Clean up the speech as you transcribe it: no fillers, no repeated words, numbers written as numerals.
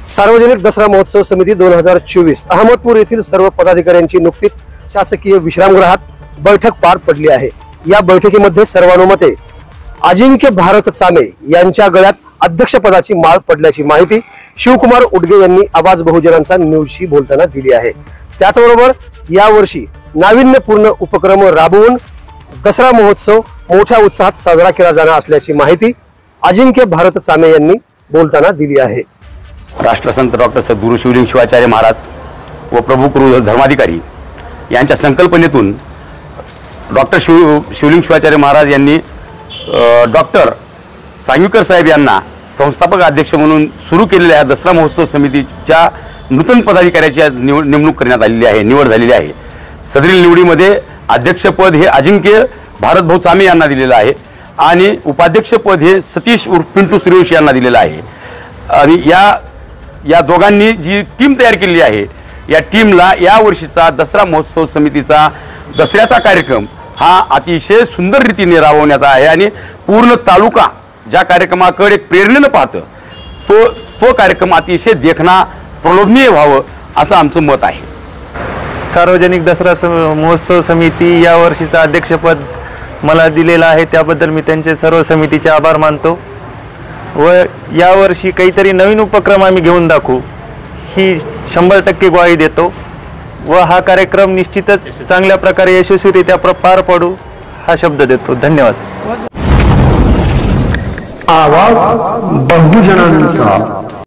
सार्वजनिक दसरा महोत्सव समिती 2024 अहमदपूर येथील सर्व पदाधिकाऱ्यांची नुकतीच शासकीय विश्रामगृहात बैठक पार पडली आहे। या बैठकीमध्ये सर्वानुमते अजिंक्य भारत चामे यांच्या गळ्यात अध्यक्षपदाची माळ पडल्याची माहिती शिवकुमार उडगे यांनी आवाज बहुजनांचा न्यूजशी बोलताना दिली आहे। त्याचबरोबर यावर्षी नाविन्यपूर्ण उपक्रम राबवून दसरा महोत्सव मोठ्या उत्साहात साजरा केला जाणार असल्याची माहिती अजिंक्य भारत चामे यांनी बोलताना दिली आहे। राष्ट्रसंत डॉक्टर सद्गुरू शिवलिंग शिवाचार्य महाराज व प्रभू गुरु धर्माधिकारी यांच्या संकल्पनेतून डॉक्टर शिवलिंग शिवाचार्य महाराज यांनी डॉक्टर सांगवीकर साहेब यांना संस्थापक अध्यक्ष म्हणून सुरू केलेल्या दसरा महोत्सव समितीच्या नूतन पदाधिकाऱ्याची नेमणूक करण्यात आलेली आहे, निवड झालेली आहे। सदरील निवडीमध्ये अध्यक्षपद हे अजिंक्य भारतभाऊ चामे यांना दिलेलं आहे आणि उपाध्यक्षपद हे सतीश उर्फ पिंटू सूर्यवंशी यांना दिलेलं आहे। आणि या दोघांनी जी टीम तयार केलेली आहे, या टीमला या वर्षीचा दसरा महोत्सव समितीचा दसऱ्याचा कार्यक्रम हा अतिशय सुंदर रीतीने राबवण्याचा आहे आणि पूर्ण तालुका ज्या कार्यक्रमाकडे प्रेरणेने पाहतो तो कार्यक्रम अतिशय देखणा प्रलोभनीय व्हावं असं आमचं मत आहे। सार्वजनिक दसरा महोत्सव समिती या वर्षीचा अध्यक्षपद मला दिलेलं आहे, त्याबद्दल मी त्यांचे सर्व समितीचे आभार मानतो व यावर्षी काहीतरी नवीन उपक्रम आम्ही घेऊन दाखवू ही 100% ग्वाही देतो व हा कार्यक्रम निश्चितच चांगल्या प्रकारे यशस्वीरित्या पार पडू हा शब्द देतो। धन्यवाद। आवाज बहुजनांचा।